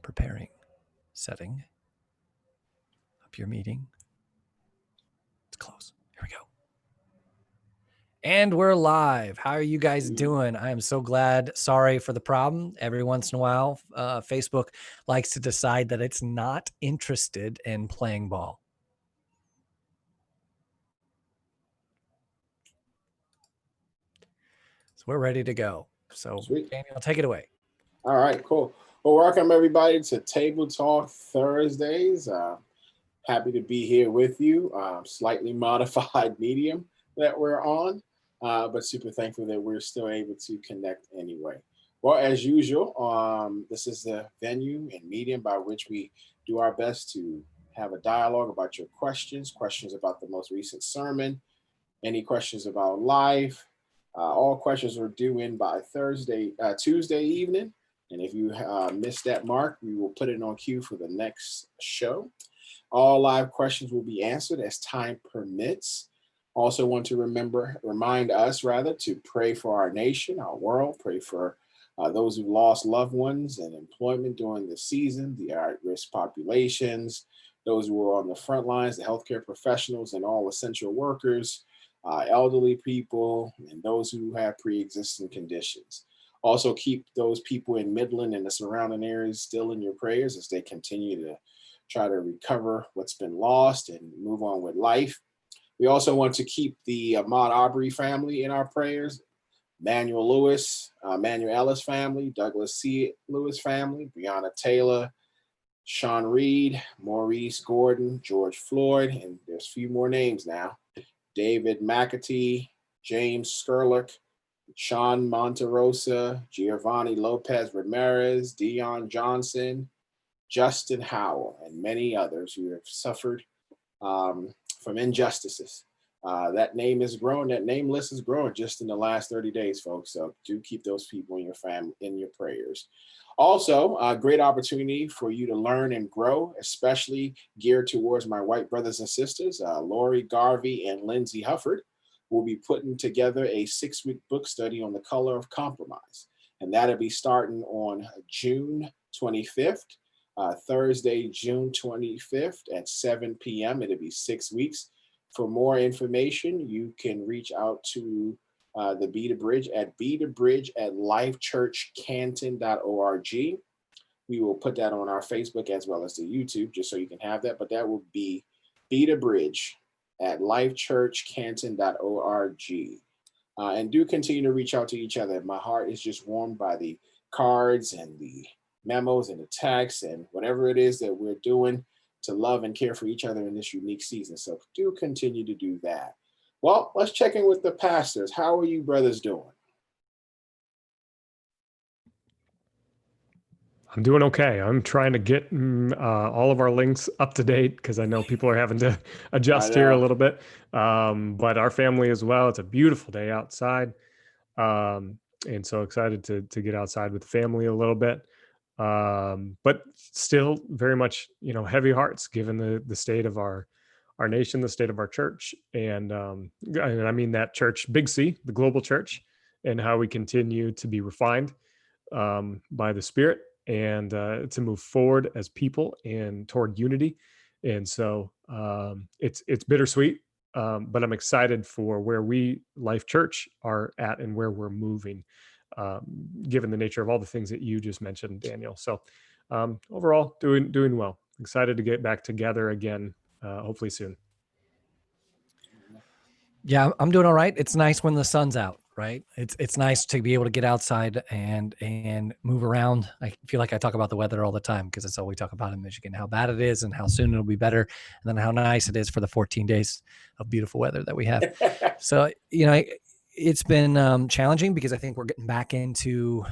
preparing, setting up your meeting. It's close. Here we go. And we're live. How are you guys doing? I am so glad. Sorry for the problem. Every once in a while, Facebook likes to decide that it's not interested in playing ball. So we're ready to go. So Sweet. Daniel, take it away. All right, cool. Well, welcome everybody to Table Talk Thursdays. Happy to be here with you. Slightly modified medium that we're on, but super thankful that we're still able to connect anyway. Well, as usual, this is the venue and medium by which we do our best to have a dialogue about your questions about the most recent sermon, any questions about life. All questions are due in by Tuesday evening. And if you missed that mark, we will put it on queue for the next show. All live questions will be answered as time permits. Also want to remind us to pray for our nation, our world, pray for those who lost loved ones and employment during the season, the at-risk populations, those who are on the front lines, the healthcare professionals and all essential workers, elderly people, and those who have pre-existing conditions. Also keep those people in Midland and the surrounding areas still in your prayers as they continue to try to recover what's been lost and move on with life. We also want to keep the Ahmaud Arbery family in our prayers, Manuel Ellis family, Douglas C. Lewis family, Breonna Taylor, Sean Reed, Maurice Gordon, George Floyd, and there's a few more names now, David McAtee, James Skurlock, Sean Monterosa, Giovanni Lopez Ramirez, Dion Johnson, Justin Howell, and many others who have suffered from injustices. That name is growing. That name list is growing just in the last 30 days, folks. So do keep those people in your family, in your prayers. Also, a great opportunity for you to learn and grow, especially geared towards my white brothers and sisters, Lori Garvey and Lindsay Hufford. We'll be putting together a 6-week book study on the color of compromise. And that'll be starting on June 25th, Thursday, June 25th at 7 p.m. It'll be 6 weeks. For more information, you can reach out to the Be the Bridge at lifechurchcanton.org. We will put that on our Facebook as well as the YouTube, just so you can have that. But that will be the Bridge at lifechurchcanton.org. And do continue to reach out to each other. My heart is just warmed by the cards and the memos and the texts and whatever it is that we're doing to love and care for each other in this unique season. So do continue to do that. Well, let's check in with the pastors. How are you brothers doing? I'm doing okay. I'm trying to get all of our links up to date because I know people are having to adjust here a little bit. But our family as well. It's a beautiful day outside. And so excited to get outside with the family a little bit. But still very much, heavy hearts given the state of our nation, the state of our church. And I mean that church, Big C, the global church, and how we continue to be refined by the Spirit and to move forward as people and toward unity. And so it's bittersweet, but I'm excited for where we, Life Church, are at and where we're moving, given the nature of all the things that you just mentioned, Daniel. So overall, doing well. Excited to get back together again, hopefully soon. Yeah, I'm doing all right. It's nice when the sun's out, right? It's nice to be able to get outside and move around. I feel like I talk about the weather all the time because it's all we talk about in Michigan, how bad it is and how soon it'll be better, and then how nice it is for the 14 days of beautiful weather that we have. So, it's been challenging because I think we're getting back into,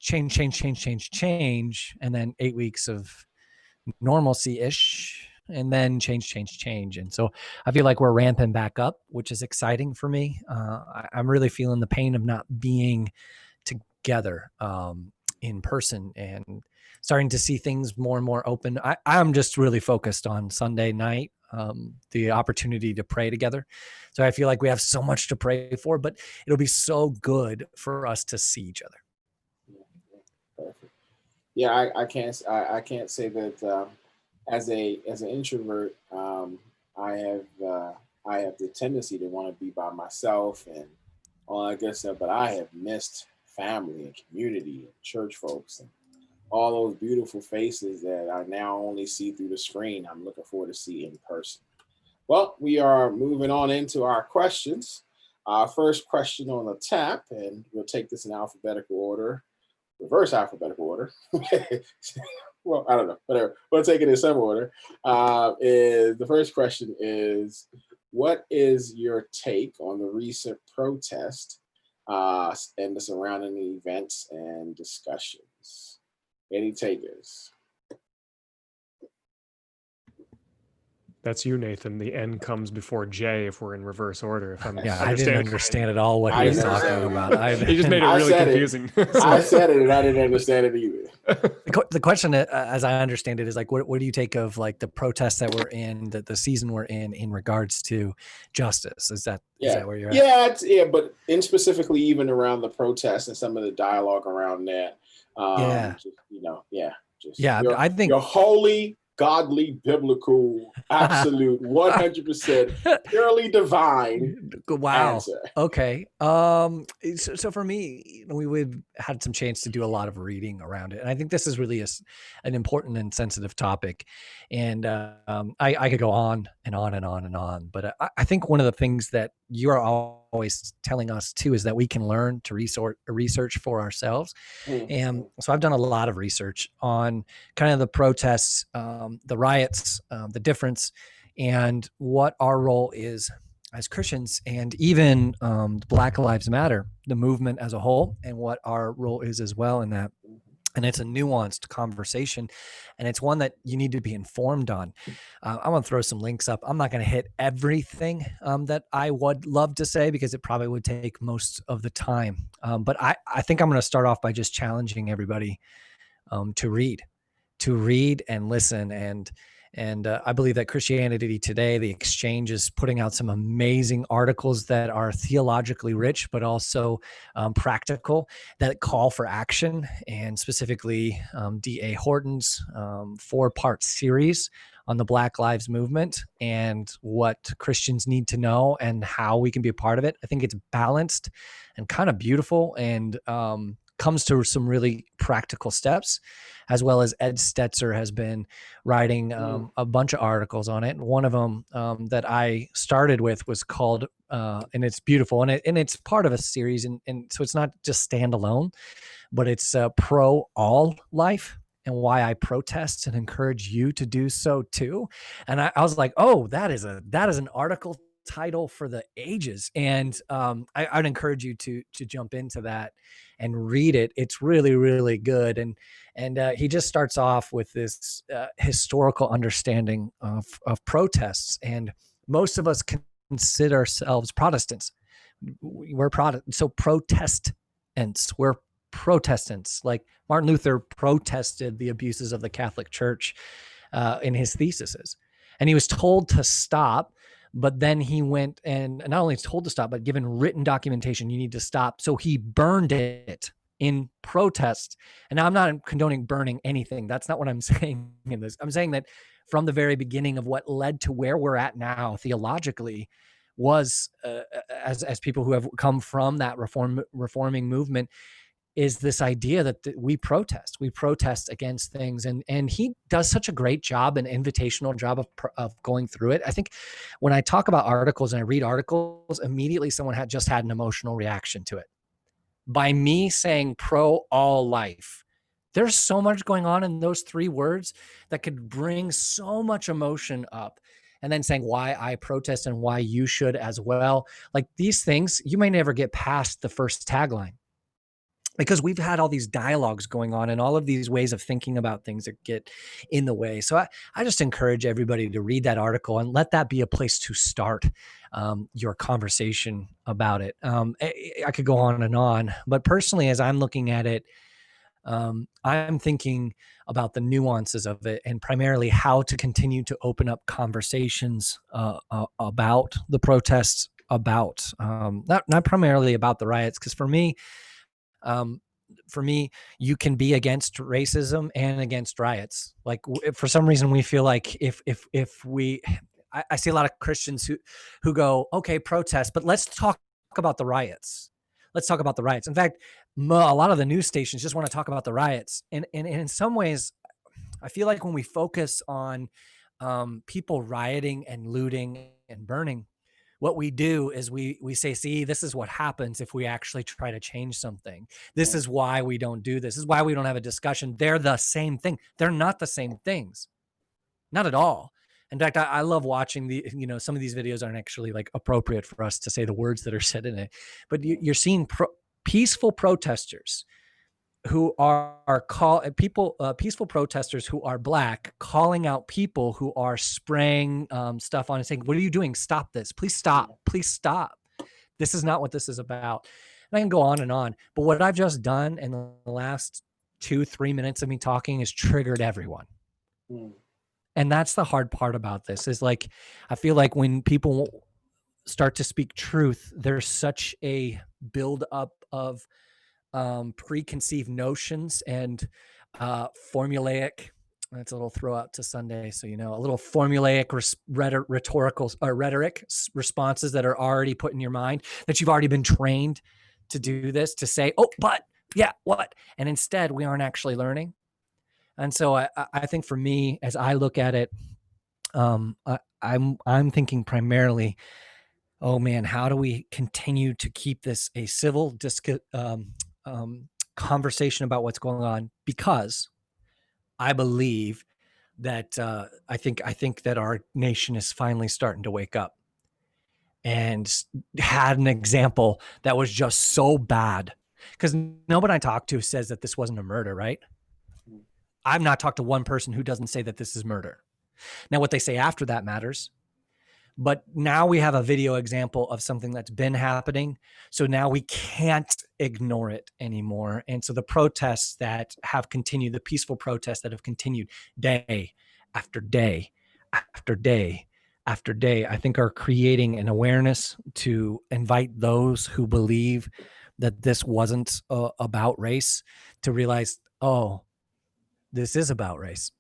change, and then 8 weeks of normalcy-ish, and then change. And so I feel like we're ramping back up, which is exciting for me. I'm really feeling the pain of not being together in person and starting to see things more and more open. I'm just really focused on Sunday night, the opportunity to pray together. So I feel like we have so much to pray for, but it'll be so good for us to see each other. Perfect. Yeah, I can't say that as an introvert, I have the tendency to want to be by myself and all that good stuff. But I have missed family and community and church folks and all those beautiful faces that I now only see through the screen. I'm looking forward to see in person. Well, we are moving on into our questions. Our first question on the tap, and we'll take this in alphabetical order, reverse alphabetical order. Well, I don't know, whatever. We'll take it in some order. Is the first question is, what is your take on the recent protest and the surrounding events and discussions? Any takers? That's you, Nathan. The N comes before J if we're in reverse order. If I'm Yeah, I didn't understand at all what I he was didn't talking understand about. He just made it I really said it. confusing. I said it and I didn't understand it either. The question, as I understand it, is like, what do you take of like the protests that we're in, the season we're in regards to justice? Is that where you're at? Yeah, but in specifically even around the protests and some of the dialogue around that. I think your holy, godly, biblical, absolute, 100% purely divine wow. answer. Okay. So for me, we've had some chance to do a lot of reading around it, and I think this is really an important and sensitive topic. And I could go on and on and on and on, but I think one of the things that you're always telling us too is that we can learn to research for ourselves. And so I've done a lot of research on kind of the protests, the riots, the difference, and what our role is as Christians, and even Black Lives Matter, the movement as a whole, and what our role is as well in that. And it's a nuanced conversation, and it's one that you need to be informed on. I want to throw some links up. I'm not going to hit everything that I would love to say because it probably would take most of the time. But I think I'm going to start off by just challenging everybody to read and listen. And I believe that Christianity Today, the Exchange, is putting out some amazing articles that are theologically rich, but also practical, that call for action. And specifically, D.A. Horton's 4-part series on the Black Lives Movement and what Christians need to know and how we can be a part of it. I think it's balanced and kind of beautiful, and comes to some really practical steps, as well as Ed Stetzer has been writing a bunch of articles on it. One of them that I started with was called, and it's beautiful, and it's part of a series, and so it's not just standalone, but it's Pro All Life and Why I Protest and Encourage You to Do So Too. And I was like, oh, that is an article title for the ages. And I'd encourage you to jump into that and read it. It's really, really good. And he just starts off with this historical understanding of protests. And most of us consider ourselves Protestants. We're Protestants. We're Protestants. Like Martin Luther protested the abuses of the Catholic Church in his theses. And he was told to stop. But then he went and not only told to stop, but given written documentation, you need to stop. So he burned it in protest. And now I'm not condoning burning anything. That's not what I'm saying in this. I'm saying that from the very beginning of what led to where we're at now theologically was, as people who have come from that reforming movement, is this idea that we protest against things. And he does such a great job, an invitational job of going through it. I think when I talk about articles and I read articles, immediately someone had an emotional reaction to it. By me saying pro all life, there's so much going on in those 3 words that could bring so much emotion up. And then saying why I protest and why you should as well. Like these things, you may never get past the first tagline, because we've had all these dialogues going on and all of these ways of thinking about things that get in the way. So I just encourage everybody to read that article and let that be a place to start your conversation about it. I could go on, but personally, as I'm looking at it, I'm thinking about the nuances of it and primarily how to continue to open up conversations about the protests, about not primarily about the riots, because for me, for me, you can be against racism and against riots. Like for some reason, we feel like if we, I see a lot of Christians who go, okay, protest, but let's talk about the riots. Let's talk about the riots. In fact, a lot of the news stations just want to talk about the riots. And in some ways, I feel like when we focus on people rioting and looting and burning, what we do is we say, see, this is what happens if we actually try to change something. This is why we don't do this. This is why we don't have a discussion. They're the same thing. They're not the same things. Not at all. In fact, I love watching some of these videos aren't actually like appropriate for us to say the words that are said in it, but you're seeing peaceful protesters who are peaceful protesters who are Black, calling out people who are spraying stuff on and saying, what are you doing? Stop this. Please stop. Please stop. This is not what this is about. And I can go on and on. But what I've just done in the last 2-3 minutes of me talking has triggered everyone. And that's the hard part about this is like, I feel like when people start to speak truth, there's such a buildup of preconceived notions and formulaic. That's a little throw out to Sunday, so a little formulaic rhetoric responses that are already put in your mind, that you've already been trained to do this, to say, oh, but yeah, what? And instead, we aren't actually learning. And so I think for me, as I look at it, I'm thinking primarily, oh man, how do we continue to keep this a civil conversation about what's going on? Because I believe that I think that our nation is finally starting to wake up, and had an example that was just so bad. Because nobody I talk to says that this wasn't a murder, right? I've not talked to one person who doesn't say that this is murder. Now, what they say after that matters. But now we have a video example of something that's been happening. So now we can't ignore it anymore. And so the protests that have continued, the peaceful protests that have continued day after day after day after day, I think are creating an awareness to invite those who believe that this wasn't about race to realize, oh, this is about race.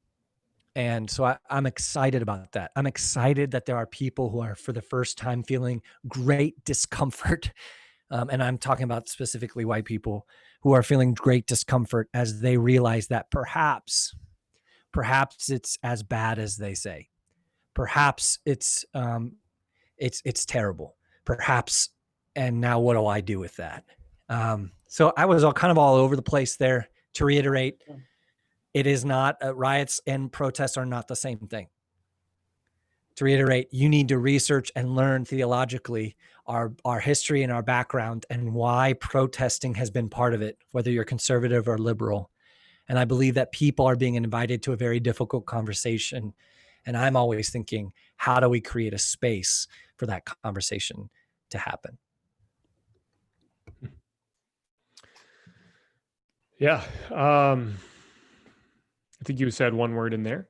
And so I'm excited about that. I'm excited that there are people who are for the first time feeling great discomfort. And I'm talking about specifically white people who are feeling great discomfort as they realize that perhaps it's as bad as they say. Perhaps it's terrible. Perhaps, and now what do I do with that? So I was all over the place there. To reiterate, it is not riots and protests are not the same thing. To reiterate, you need to research and learn theologically our history and our background and why protesting has been part of it, whether you're conservative or liberal. And I believe that people are being invited to a very difficult conversation. And I'm always thinking, how do we create a space for that conversation to happen? Yeah. I think you said one word in there,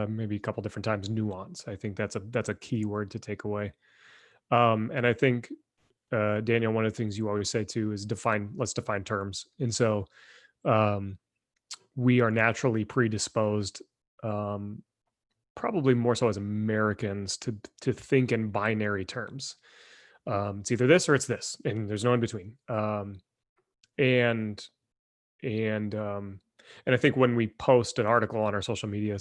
maybe a couple different times, nuance. I think that's a key word to take away. And I think, Daniel, one of the things you always say too is let's define terms. And so we are naturally predisposed, probably more so as Americans, to think in binary terms. It's either this or it's this, and there's no in between. And I think when we post an article on our social media,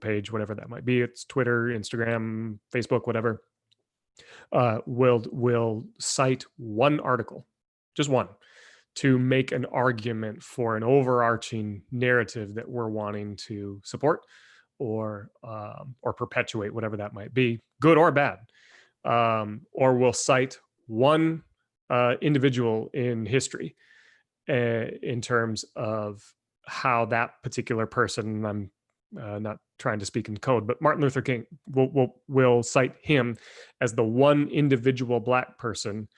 page, whatever that might be, it's Twitter, Instagram, Facebook, whatever, we'll cite one article, just one, to make an argument for an overarching narrative that we're wanting to support or perpetuate, whatever that might be, good or bad. Or we'll cite one individual in history in terms of how that particular person, I'm not trying to speak in code, but Martin Luther King, will cite him as the one individual Black person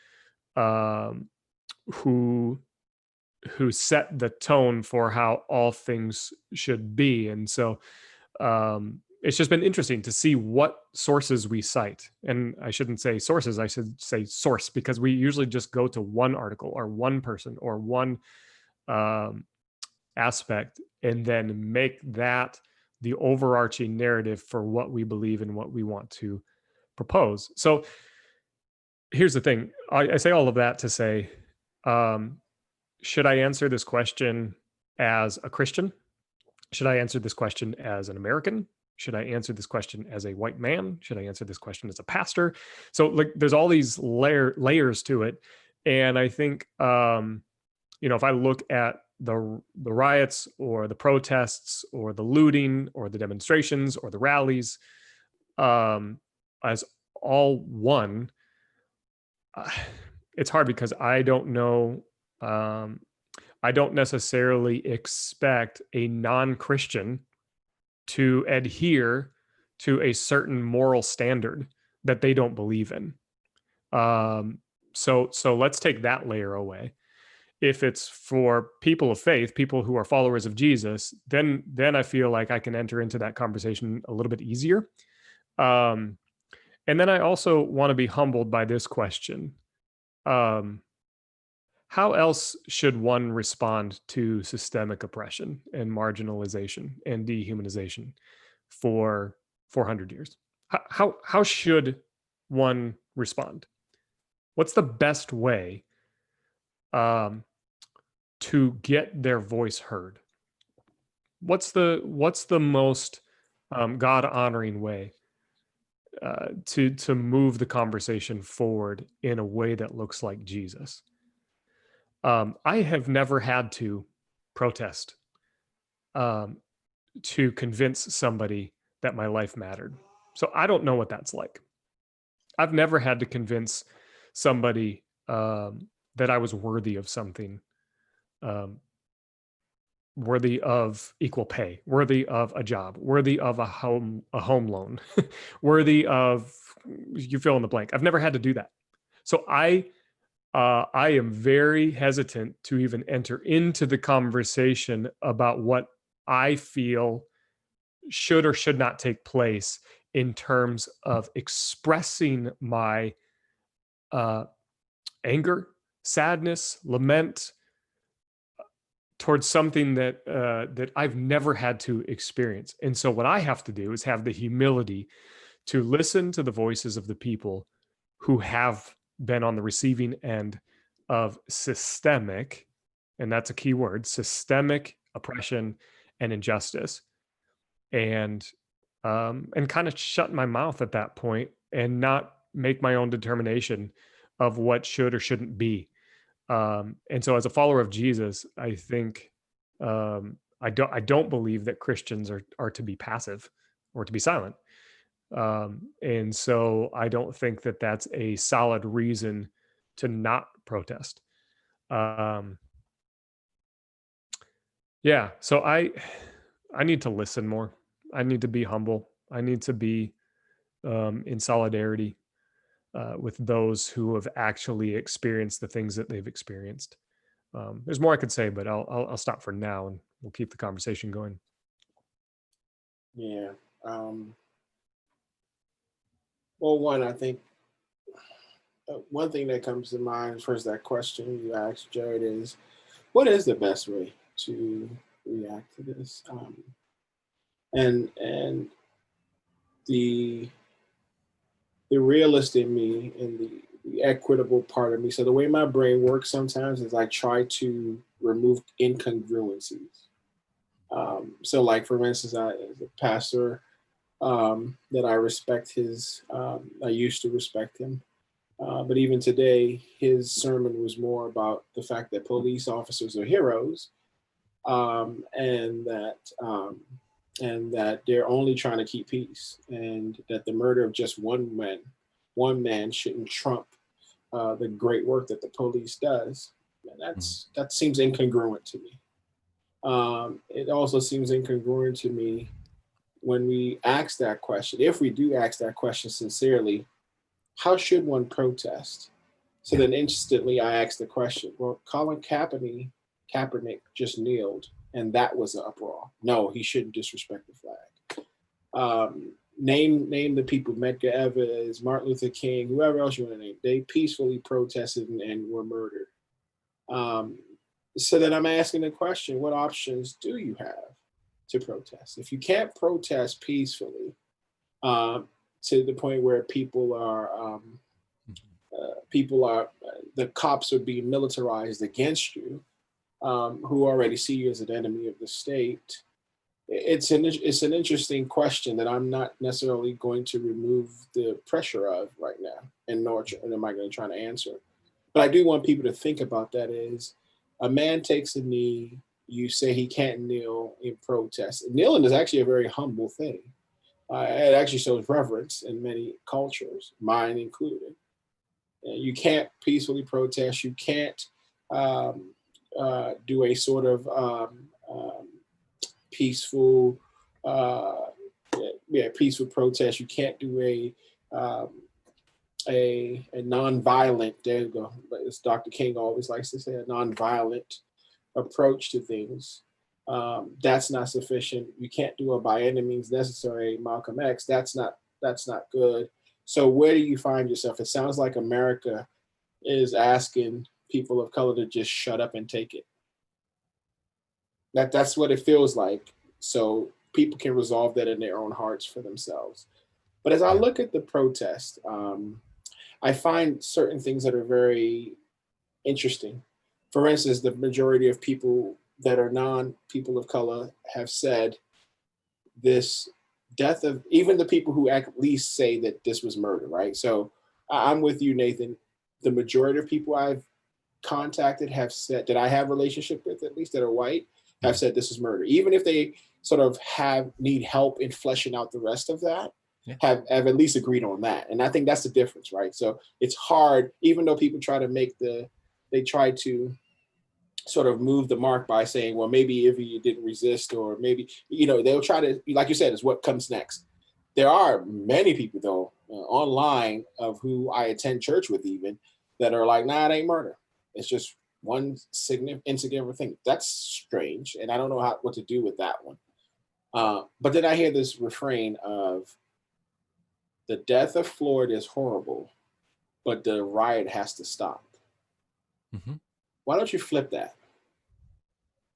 who set the tone for how all things should be. And so it's just been interesting to see what sources we cite. And I shouldn't say sources, I should say source, because we usually just go to one article or one person or one aspect, and then make that the overarching narrative for what we believe and what we want to propose. So here's the thing. I say all of that to say, should I answer this question as a Christian? Should I answer this question as an American? Should I answer this question as a white man? Should I answer this question as a pastor? So like, there's all these layers to it. And I think, if I look at the riots or the protests or the looting or the demonstrations or the rallies, as all one, it's hard because I don't know. I don't necessarily expect a non-Christian to adhere to a certain moral standard that they don't believe in. So let's take that layer away. If it's for people of faith, people who are followers of Jesus, then I feel like I can enter into that conversation a little bit easier. And then I also want to be humbled by this question. How else should one respond to systemic oppression and marginalization and dehumanization for 400 years? How should one respond? What's the best way to get their voice heard? What's the most God honoring way to move the conversation forward in a way that looks like Jesus? I have never had to protest to convince somebody that my life mattered. So I don't know what that's like. I've never had to convince somebody that I was worthy of something, worthy of equal pay, worthy of a job, worthy of a home loan, worthy of, you fill in the blank. I've never had to do that. So I am very hesitant to even enter into the conversation about what I feel should or should not take place in terms of expressing my anger, sadness, lament towards something that I've never had to experience. And so what I have to do is have the humility to listen to the voices of the people who have been on the receiving end of systemic, and that's a key word, systemic oppression and injustice, and kind of shut my mouth at that point and not make my own determination of what should or shouldn't be. And so as a follower of Jesus, I think I don't believe that Christians are to be passive or to be silent. And so I don't think that that's a solid reason to not protest. Yeah. So I need to listen more. I need to be humble. I need to be in solidarity with those who have actually experienced the things that they've experienced. There's more I could say, but I'll stop for now and we'll keep the conversation going. Yeah. Well, one, I think one thing that comes to mind as far as that question you asked, Jared, is what is the best way to react to this? And the realist in me and the equitable part of me. So the way my brain works sometimes is I try to remove incongruencies. So like, for instance, as a pastor that I respect I used to respect him. But even today, his sermon was more about the fact that police officers are heroes, and that they're only trying to keep peace, and that the murder of just one man shouldn't trump the great work that the police does. And that seems incongruent to me. It also seems incongruent to me when we ask that question, if we do ask that question sincerely, how should one protest? So then instantly I ask the question, well, Colin Kaepernick just kneeled and that was an uproar. No, he shouldn't disrespect the flag. Name the people, Medgar Evers, Martin Luther King, whoever else you want to name. They peacefully protested and were murdered. So then I'm asking the question, what options do you have to protest? If you can't protest peacefully, um, to the point where people are the cops are being militarized against you, who already see you as an enemy of the state. It's an interesting question that I'm not necessarily going to remove the pressure of right now, and nor am I going to try to answer. But I do want people to think about that: is a man takes a knee, you say he can't kneel in protest. Kneeling is actually a very humble thing. It actually shows reverence in many cultures, mine included. You can't peacefully protest. You can't um, do a sort of peaceful, uh, peaceful protest. You can't do um, a non-violent. There you go. As Dr. King always likes to say, a non-violent approach to things. That's not sufficient. You can't do a by any means necessary, Malcolm X. That's not good. So where do you find yourself? It sounds like America is asking people of color to just shut up and take it. That's what it feels like. So people can resolve that in their own hearts for themselves. But as I Yeah. look at the protest, I find certain things that are very interesting. For instance, the majority of people that are non people of color have said this death of even the people who at least say that this was murder, right? So I'm with you, Nathan. The majority of people I've contacted have said that I have relationship with, at least that are white, have Mhm. said this is murder. Even if they sort of have need help in fleshing out the rest of that, Yeah. have at least agreed on that. And I think that's the difference, right? So it's hard, even though people try to they try to sort of move the mark by saying, well, maybe if you didn't resist, or maybe, they'll try to, like you said, is what comes next. There are many people, though, online of who I attend church with, even that are like, nah, it ain't murder. It's just one insignificant thing. That's strange. And I don't know what to do with that one. But then I hear this refrain of the death of Floyd is horrible, but the riot has to stop. Mhm. Why don't you flip that?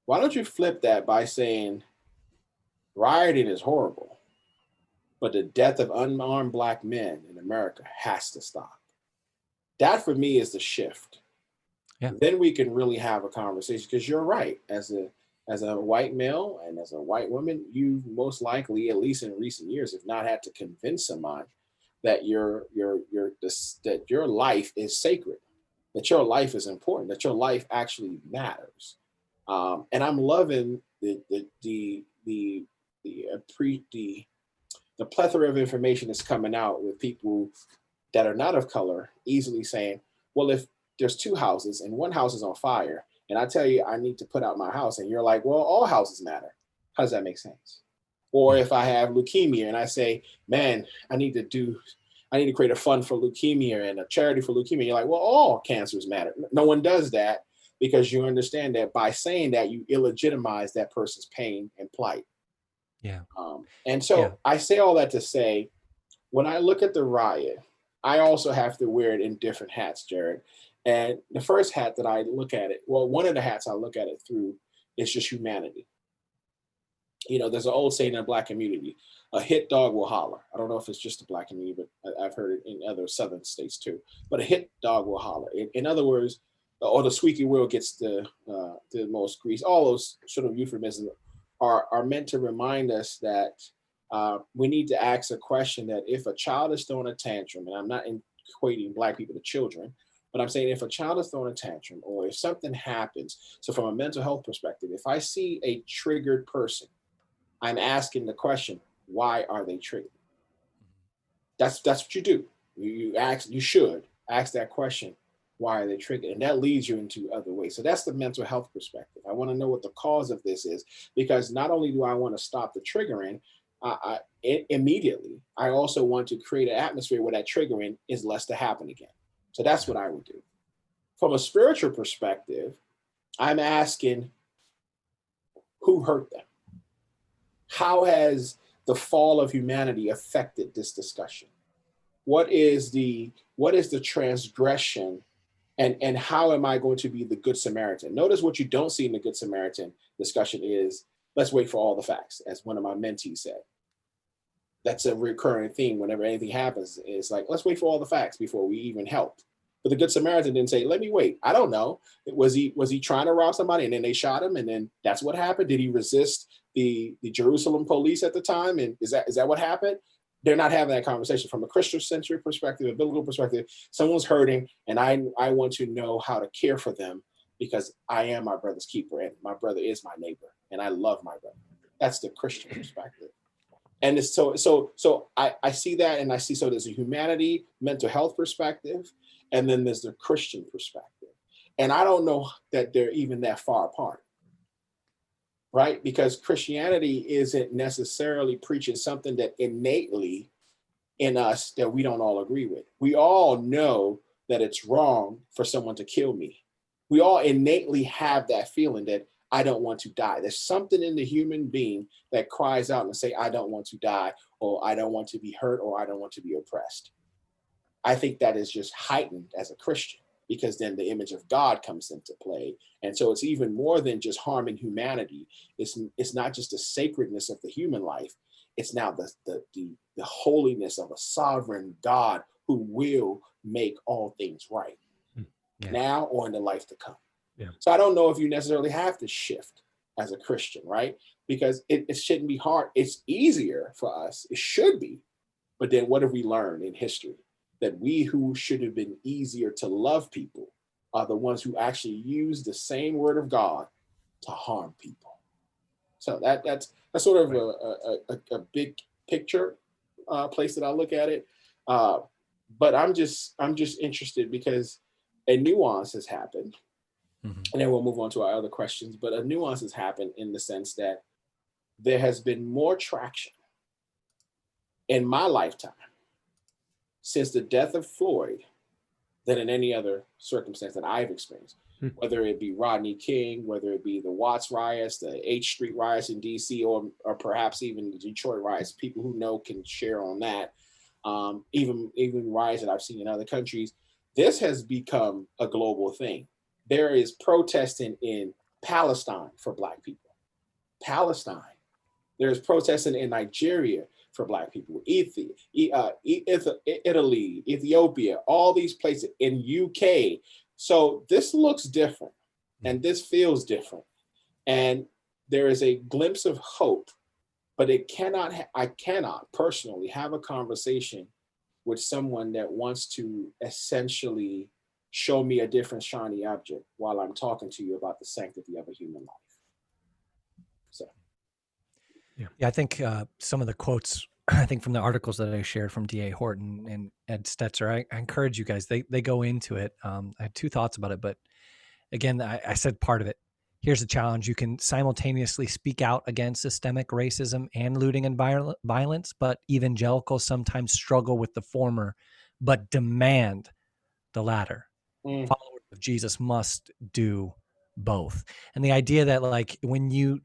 Why don't you flip that by saying rioting is horrible, but the death of unarmed black men in America has to stop? That for me is the shift. Yeah. Then we can really have a conversation, because you're right. As a white male and as a white woman, you most likely, at least in recent years, have not had to convince someone that that your life is sacred, that your life is important, that your life actually matters. And I'm loving the plethora of information that's coming out with people that are not of color easily saying, well, if there's two houses and one house is on fire, and I tell you I need to put out my house, and you're like, well, all houses matter. How does that make sense? Or Yeah. if I have leukemia and I say, man, I need to create a fund for leukemia and a charity for leukemia. You're like, well, all cancers matter. No one does that, because you understand that by saying that, you illegitimize that person's pain and plight. Yeah. And Yeah. so I say all that to say, when I look at the riot, I also have to wear it in different hats, Jared. And the first hat that I look at it, well, one of the hats I look at it through is just humanity. There's an old saying in the black community: a hit dog will holler. I don't know if it's just the black community, but I've heard it in other southern states too. But a hit dog will holler. In other words, or the squeaky wheel gets the most grease. All those sort of euphemisms are meant to remind us that we need to ask a question, that if a child is throwing a tantrum, and I'm not equating black people to children, but I'm saying if a child is throwing a tantrum, or if something happens, so from a mental health perspective, if I see a triggered person, I'm asking the question, why are they triggered? That's what you do. You should ask that question, why are they triggered? And that leads you into other ways. So that's the mental health perspective. I want to know what the cause of this is, because not only do I want to stop the triggering, immediately, I also want to create an atmosphere where that triggering is less to happen again. So that's what I would do. From a spiritual perspective, I'm asking, who hurt them? How has the fall of humanity affected this discussion? What is the transgression And how am I going to be the Good Samaritan? Notice what you don't see in the Good Samaritan discussion is let's wait for all the facts, as one of my mentees said. That's a recurring theme whenever anything happens. It's like, let's wait for all the facts before we even help. But the Good Samaritan didn't say, let me wait. I don't know. Was he trying to rob somebody and then they shot him and then that's what happened? Did he resist the Jerusalem police at the time? And is that what happened? They're not having that conversation from a Christocentric perspective, a biblical perspective. Someone's hurting and I want to know how to care for them because I am my brother's keeper and my brother is my neighbor and I love my brother. That's the Christian perspective. And it's so I see that, and I see, so there's a humanity, mental health perspective, and then there's the Christian perspective. And I don't know that they're even that far apart, right? Because Christianity isn't necessarily preaching something that innately in us that we don't all agree with. We all know that it's wrong for someone to kill me. We all innately have that feeling that I don't want to die. There's something in the human being that cries out and say, I don't want to die, or I don't want to be hurt, or I don't want to be oppressed. I think that is just heightened as a Christian because then the image of God comes into play. And so it's even more than just harming humanity. It's not just the sacredness of the human life. It's now the holiness of a sovereign God who will make all things right now or in the life to come. Yeah. So I don't know if you necessarily have to shift as a Christian, right? Because it shouldn't be hard. It's easier for us. It should be. But then what have we learned in history? That we who should have been easier to love people are the ones who actually use the same word of God to harm people. So that's sort of a big picture place that I look at it. But I'm just interested because a nuance has happened. Mm-hmm. And then we'll move on to our other questions. But a nuance has happened in the sense that there has been more traction in my lifetime since the death of Floyd than in any other circumstance that I've experienced, whether it be Rodney King, whether it be the Watts riots, the H Street riots in DC, or perhaps even the Detroit riots. People who know can share on that. Even riots that I've seen in other countries. This has become a global thing. There is protesting in Palestine for Black people. Palestine. There's protesting in Nigeria for Black people. Italy, Ethiopia, all these places in UK. So this looks different and this feels different. And there is a glimpse of hope, but I cannot personally have a conversation with someone that wants to essentially show me a different shiny object while I'm talking to you about the sanctity of a human life. So, yeah, I think some of the quotes, I think from the articles that I shared from D.A. Horton and Ed Stetzer, I encourage you guys, they go into it. I had two thoughts about it, but again, I said part of it. Here's the challenge. You can simultaneously speak out against systemic racism and looting and violence, but evangelicals sometimes struggle with the former, but demand the latter. Followers of Jesus must do both. And the idea that like when you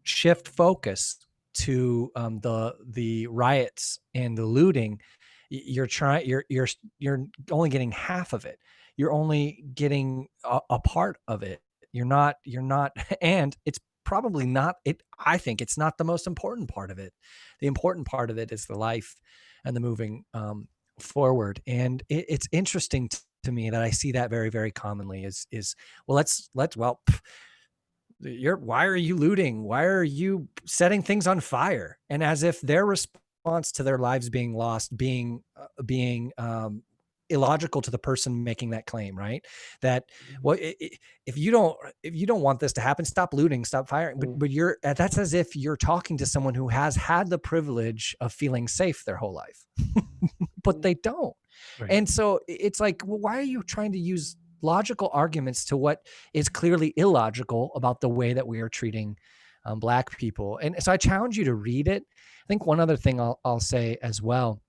shift focus to the riots and the looting, you're only getting half of it. You're only getting a part of it. You're not, and it's probably not it. I think it's not the most important part of it. The important part of it is the life and the moving forward. And it's interesting to me that I see that very, very commonly is well, why are you looting? Why are you setting things on fire? And as if their response to their lives being lost, being illogical to the person making that claim, right? That, well, if you don't want this to happen, stop looting, stop firing. But that's as if you're talking to someone who has had the privilege of feeling safe their whole life, but they don't. Right. And so it's like, well, why are you trying to use logical arguments to what is clearly illogical about the way that we are treating Black people? And so I challenge you to read it. I think one other thing I'll say as well,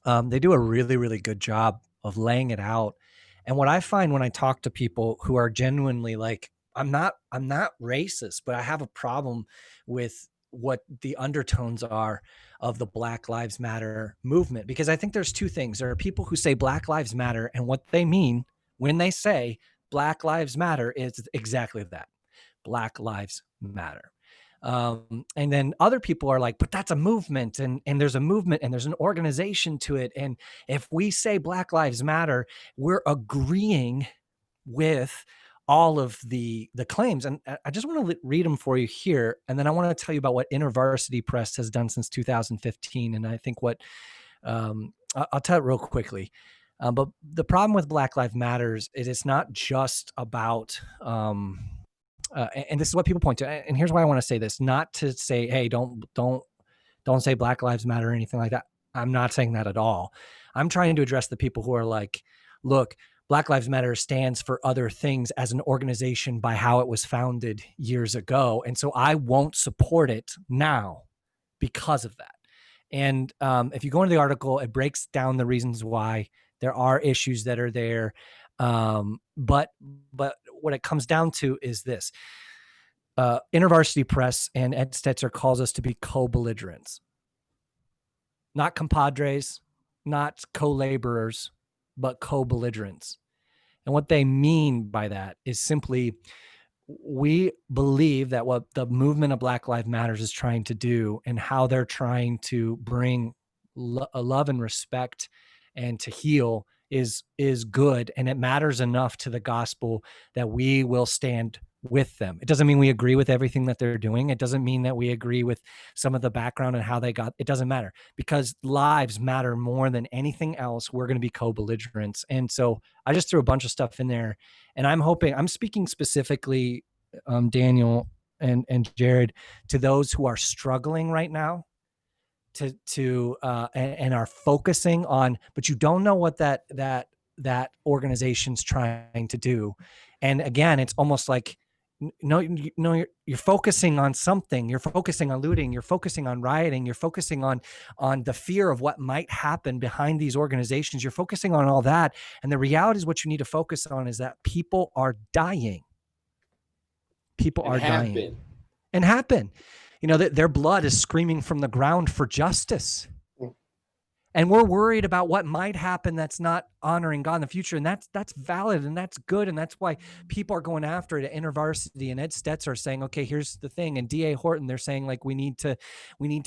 they do a really, really good job of laying it out. And what I find when I talk to people who are genuinely like, I'm not racist, but I have a problem with what the undertones are of the Black Lives Matter movement, because I think there's two things. There are people who say Black Lives Matter and what they mean when they say Black Lives Matter, it's exactly that. Black Lives Matter. And then other people are like, but that's a movement, and there's a movement and there's an organization to it. And if we say Black Lives Matter, we're agreeing with all of the claims. And I just want to read them for you here. And then I want to tell you about what InterVarsity Press has done since 2015. And I think what, I'll tell it real quickly. But the problem with Black Lives Matters is it's not just about, and this is what people point to. And here's why I want to say this, not to say, hey, don't say Black Lives Matter or anything like that. I'm not saying that at all. I'm trying to address the people who are like, look, Black Lives Matter stands for other things as an organization by how it was founded years ago. And so I won't support it now because of that. And if you go into the article, it breaks down the reasons why there are issues that are there. But what it comes down to is this. InterVarsity Press and Ed Stetzer calls us to be co-belligerents. Not compadres, not co-laborers, but co-belligerents. And what they mean by that is simply, we believe that what the movement of Black Lives Matters is trying to do and how they're trying to bring love and respect and to heal is good. And it matters enough to the gospel that we will stand with them. It doesn't mean we agree with everything that they're doing. It doesn't mean that we agree with some of the background and how they got, it doesn't matter, because lives matter more than anything else. We're going to be co-belligerents. And so I just threw a bunch of stuff in there, and I'm speaking specifically, Daniel and Jared, to those who are struggling right now and are focusing on, but you don't know what that organization's trying to do. And again, it's almost like, no, you're focusing on something. You're focusing on looting. You're focusing on rioting. You're focusing on the fear of what might happen behind these organizations. You're focusing on all that. And the reality is, what you need to focus on is that people are dying. People are dying. And happen. You know, that their blood is screaming from the ground for justice. And we're worried about what might happen that's not honoring God in the future. And that's valid, and that's good. And that's why people are going after it at InterVarsity, and Ed Stetzer are saying, okay, here's the thing. And D.A. Horton, they're saying, like, we need to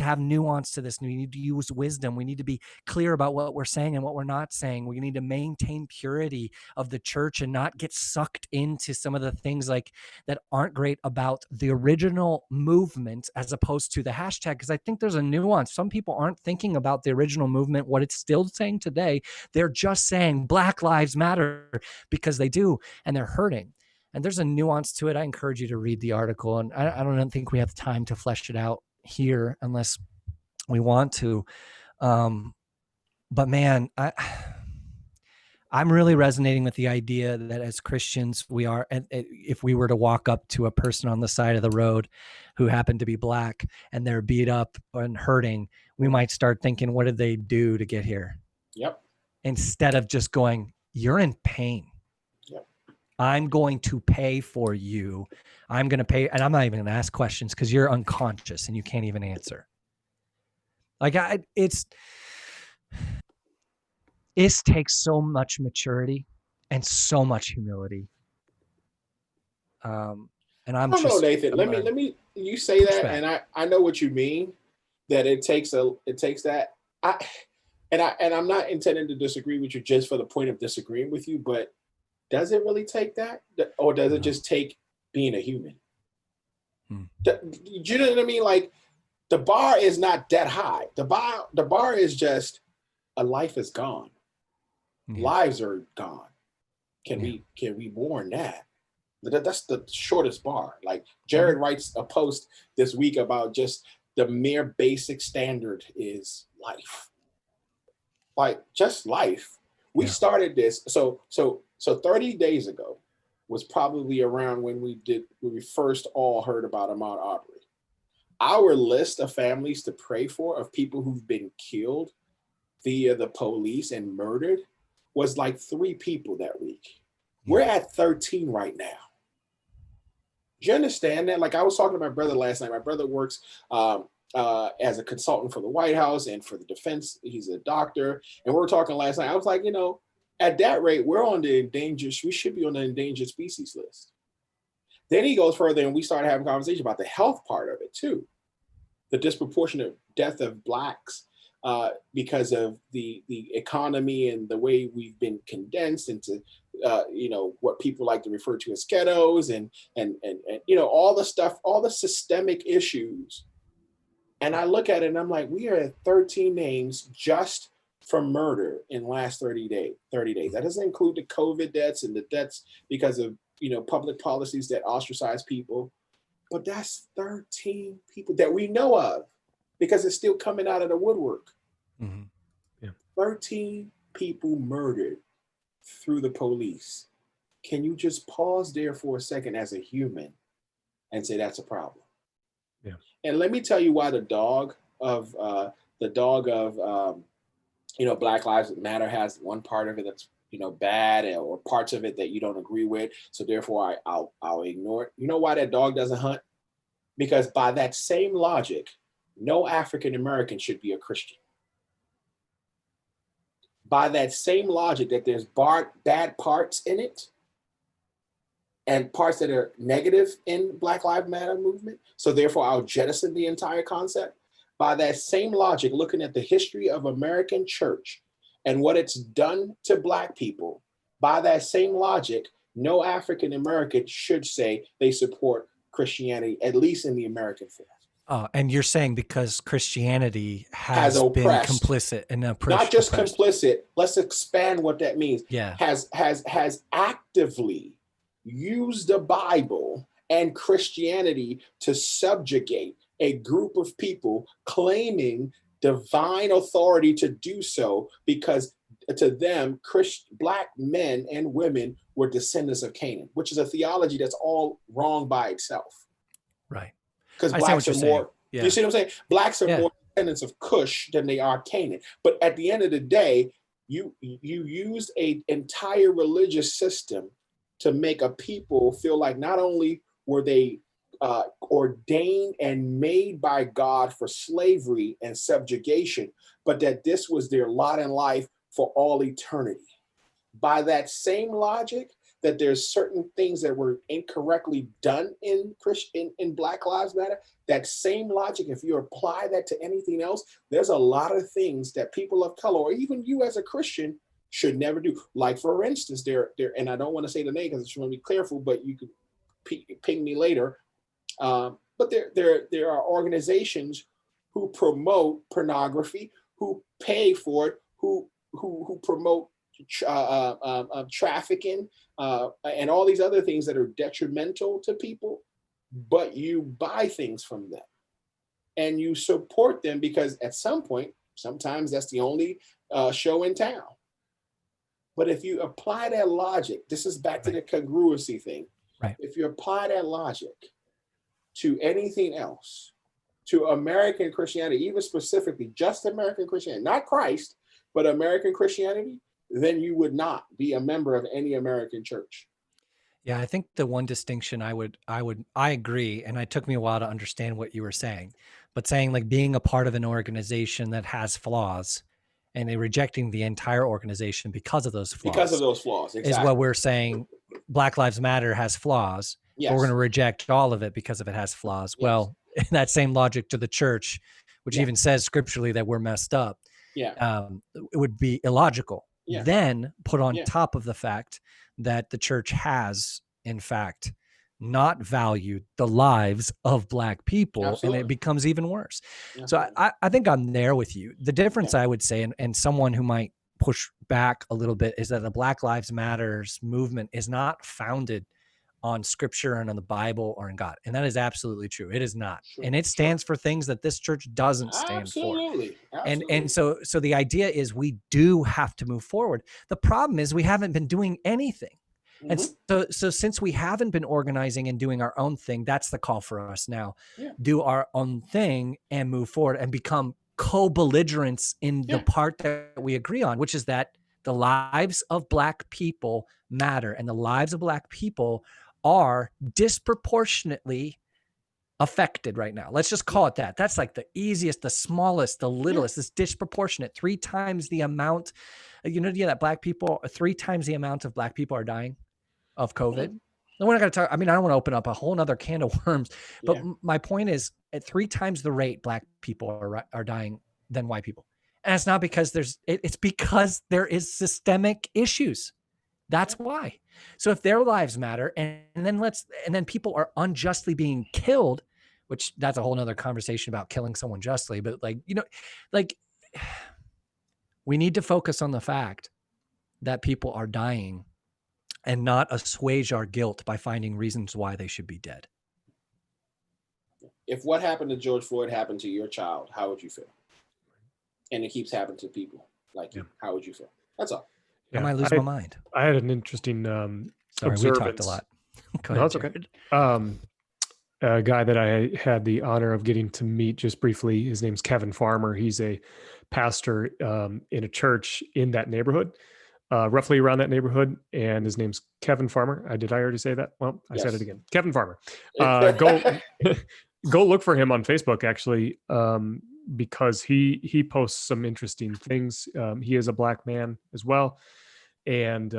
have nuance to this. And we need to use wisdom. We need to be clear about what we're saying and what we're not saying. We need to maintain purity of the church and not get sucked into some of the things like that aren't great about the original movement as opposed to the hashtag. Because I think there's a nuance. Some people aren't thinking about the original movement, what it's still saying today. They're just saying Black Lives Matter because they do, and they're hurting. And there's a nuance to it. I encourage you to read the article, and I don't think we have time to flesh it out here unless we want to. But man, I'm really resonating with the idea that as Christians, we are, and if we were to walk up to a person on the side of the road who happened to be Black and they're beat up and hurting, we might start thinking, what did they do to get here? Yep. Instead of just going, you're in pain. Yep. I'm going to pay for you. I'm going to pay. And I'm not even going to ask questions because you're unconscious and you can't even answer. Like it takes so much maturity and so much humility. And I don't know, Nathan. Let me. You say that, and I know what you mean. That it takes that. I'm not intending to disagree with you just for the point of disagreeing with you, but does it really take that, or does it just take being a human? Do you know what I mean? Like, the bar is not that high. The bar is just a life is gone. Lives are gone. Can we mourn that? That's the shortest bar. Like, Jared writes a post this week about just the mere basic standard is life. Like, just life. We started this. So 30 days ago was probably around when we first all heard about Ahmaud Arbery. Our list of families to pray for, of people who've been killed via the police and murdered, was like 3 people that week. We're at 13 right now. Do you understand that? Like, I was talking to my brother last night. My brother works as a consultant for the White House and for the defense. He's a doctor. And we were talking last night. I was like, At that rate, we should be on the endangered species list. Then he goes further and we started having a conversation about the health part of it too. The disproportionate death of blacks because of the economy and the way we've been condensed into what people like to refer to as ghettos and all the stuff, all the systemic issues. And I look at it and I'm like, we are at 13 names just for murder in the last 30 days. That doesn't include the COVID deaths and the deaths because of public policies that ostracize people. But that's 13 people that we know of because it's still coming out of the woodwork. Mm-hmm. Yeah. 13 people murdered through the police. Can you just pause there for a second as a human and say that's a problem? Yeah. And let me tell you why the dog of Black Lives Matter has one part of it that's bad, or parts of it that you don't agree with. So therefore I'll ignore it. You know why that dog doesn't hunt? Because by that same logic, no African American should be a Christian. By that same logic that there's bad parts in it and parts that are negative in Black Lives Matter movement. So therefore I'll jettison the entire concept. By that same logic, looking at the history of American church and what it's done to Black people, by that same logic, no African American should say they support Christianity, at least in the American faith. And you're saying because Christianity has been complicit and oppressed. Not just complicit. Let's expand what that means. Yeah. Has actively used the Bible and Christianity to subjugate a group of people claiming divine authority to do so because to them, Black men and women were descendants of Canaan, which is a theology that's all wrong by itself. Right. Because Blacks are more, you see what I'm saying? Blacks are more descendants of Cush than they are Canaan. But at the end of the day, you used an entire religious system to make a people feel like not only were they ordained and made by God for slavery and subjugation, but that this was their lot in life for all eternity. By that same logic, that there's certain things that were incorrectly done in Black Lives Matter, that same logic, if you apply that to anything else, there's a lot of things that people of color, or even you as a Christian, should never do. Like, for instance, there, and I don't want to say the name because I just want to be careful, but you could ping me later. But there are organizations who promote pornography, who pay for it, who promote trafficking and all these other things that are detrimental to people, but you buy things from them and you support them because at some point, sometimes that's the only show in town. But if you apply that logic, this is back to the congruency thing. Right. If you apply that logic to anything else, to American Christianity, even specifically just American Christianity, not Christ, but American Christianity, then you would not be a member of any American church. Yeah, I think the one distinction I agree, and it took me a while to understand what you were saying, but saying like being a part of an organization that has flaws and rejecting the entire organization because of those flaws. Because of those flaws, exactly. Is what we're saying. Black Lives Matter has flaws. Yes. But we're going to reject all of it because of it has flaws. Yes. Well, in that same logic to the church, which even says scripturally that we're messed up, it would be illogical. Yeah. Then put on top of the fact that the church has, in fact, not valued the lives of Black people. Absolutely. And it becomes even worse. Absolutely. So I think I'm there with you. The difference I would say, and someone who might push back a little bit, is that the Black Lives Matters movement is not founded on scripture and on the Bible or in God. And that is absolutely true. It is not. Sure. And it stands for things that this church doesn't stand for. Absolutely. And so the idea is we do have to move forward. The problem is we haven't been doing anything. Mm-hmm. And so since we haven't been organizing and doing our own thing, that's the call for us now. Yeah. Do our own thing and move forward and become co-belligerents in the part that we agree on, which is that the lives of Black people matter, and the lives of Black people are disproportionately affected right now. Let's just call it that. That's like the easiest, the smallest, the littlest, this disproportionate, 3 times the amount, that Black people, 3 times the amount of Black people are dying of COVID. And we're not going to talk, I mean, I don't want to open up a whole nother can of worms, but my point is at 3 times the rate Black people are dying than white people. And it's not because it's because there is systemic issues. That's why. So if their lives matter, and then people are unjustly being killed, which that's a whole nother conversation about killing someone justly, but we need to focus on the fact that people are dying and not assuage our guilt by finding reasons why they should be dead. If what happened to George Floyd happened to your child, how would you feel? And it keeps happening to people like you. How would you feel? That's all. I might lose my mind. I had an interesting Sorry, we talked a lot. Go ahead, that's okay. A guy that I had the honor of getting to meet just briefly, his name's Kevin Farmer. He's a pastor in a church in that neighborhood, roughly around that neighborhood. And his name's Kevin Farmer. Did I already say that? Well, I said it again. Kevin Farmer. Go look for him on Facebook, actually, because he posts some interesting things. He is a Black man as well. And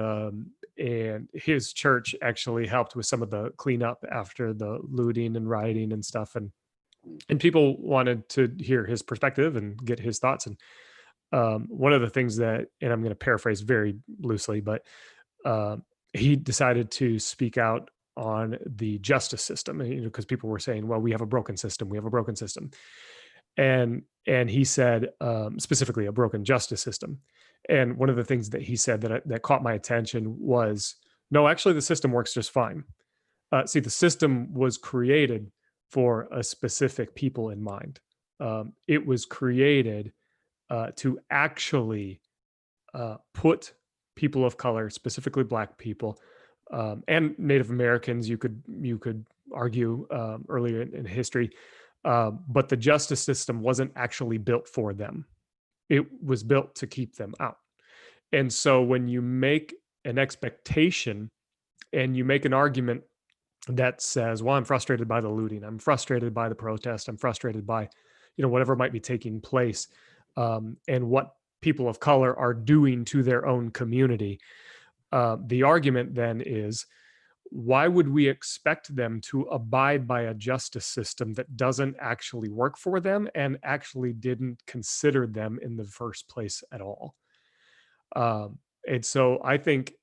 his church actually helped with some of the cleanup after the looting and rioting and stuff. And people wanted to hear his perspective and get his thoughts. And one of the things that, and I'm going to paraphrase very loosely, but he decided to speak out on the justice system, because people were saying, well, we have a broken system. And he said, specifically a broken justice system. And one of the things that he said that caught my attention was, no, actually the system works just fine. See, the system was created for a specific people in mind. It was created to actually put people of color, specifically Black people, and Native Americans, you could argue earlier in history, but the justice system wasn't actually built for them. It was built to keep them out. And so when you make an expectation and you make an argument that says, well, I'm frustrated by the looting, I'm frustrated by the protest, I'm frustrated by, whatever might be taking place, and what people of color are doing to their own community, the argument then is, why would we expect them to abide by a justice system that doesn't actually work for them and actually didn't consider them in the first place at all? And so I think,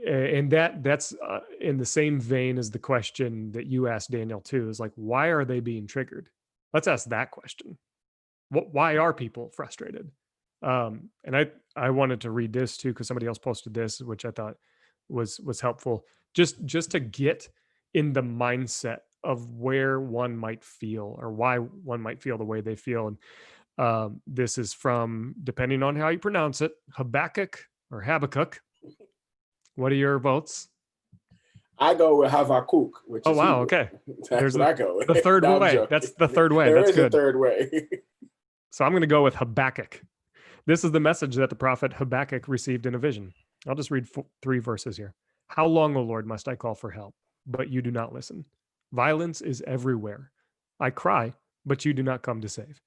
and that's in the same vein as the question that you asked, Daniel, too, is like, why are they being triggered? Let's ask that question. Why are people frustrated? And I wanted to read this too, because somebody else posted this, which I thought was helpful, just to get in the mindset of where one might feel or why one might feel the way they feel. And this is from, depending on how you pronounce it, Habakkuk or Habakkuk. What are your votes? I go with Habakkuk, which is wow, Hebrew. okay. That's what I go with. The third No, I'm way. joking. That's the third way. There That's is good. a third way. So I'm going to go with Habakkuk. This is the message that the prophet Habakkuk received in a vision. I'll just read 3 verses here. How long, O Lord, must I call for help, but you do not listen? Violence is everywhere. I cry, but you do not come to save.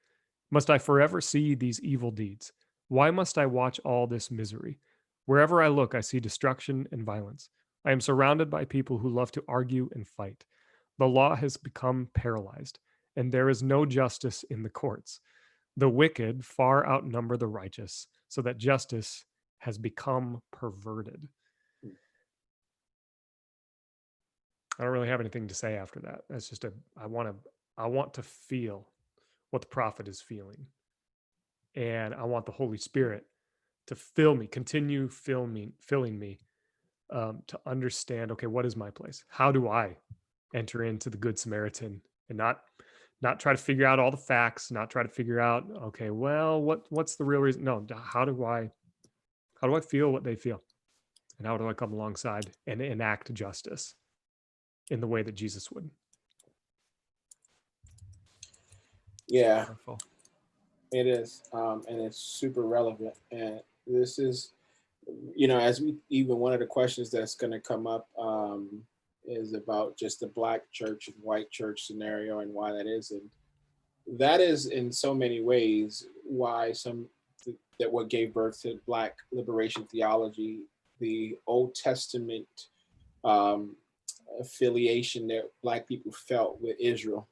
Must I forever see these evil deeds? Why must I watch all this misery? Wherever I look, I see destruction and violence. I am surrounded by people who love to argue and fight. The law has become paralyzed, and there is no justice in the courts. The wicked far outnumber the righteous, so that justice has become perverted. I don't really have anything to say after that. That's just I want to feel what the prophet is feeling. And I want the Holy Spirit to fill me, continue filling me, to understand, okay, what is my place? How do I enter into the Good Samaritan and not try to figure out all the facts, not try to figure out, okay, well, what's the real reason? No, how do I feel what they feel? And how do I come alongside and enact justice in the way that Jesus would? Yeah, Powerful. it is. And it's super relevant. And this is, as we, even one of the questions that's going to come up is about just the black church and white church scenario and why that is. And that is in so many ways why that what gave birth to black liberation theology, the Old Testament um, affiliation that black people felt with Israel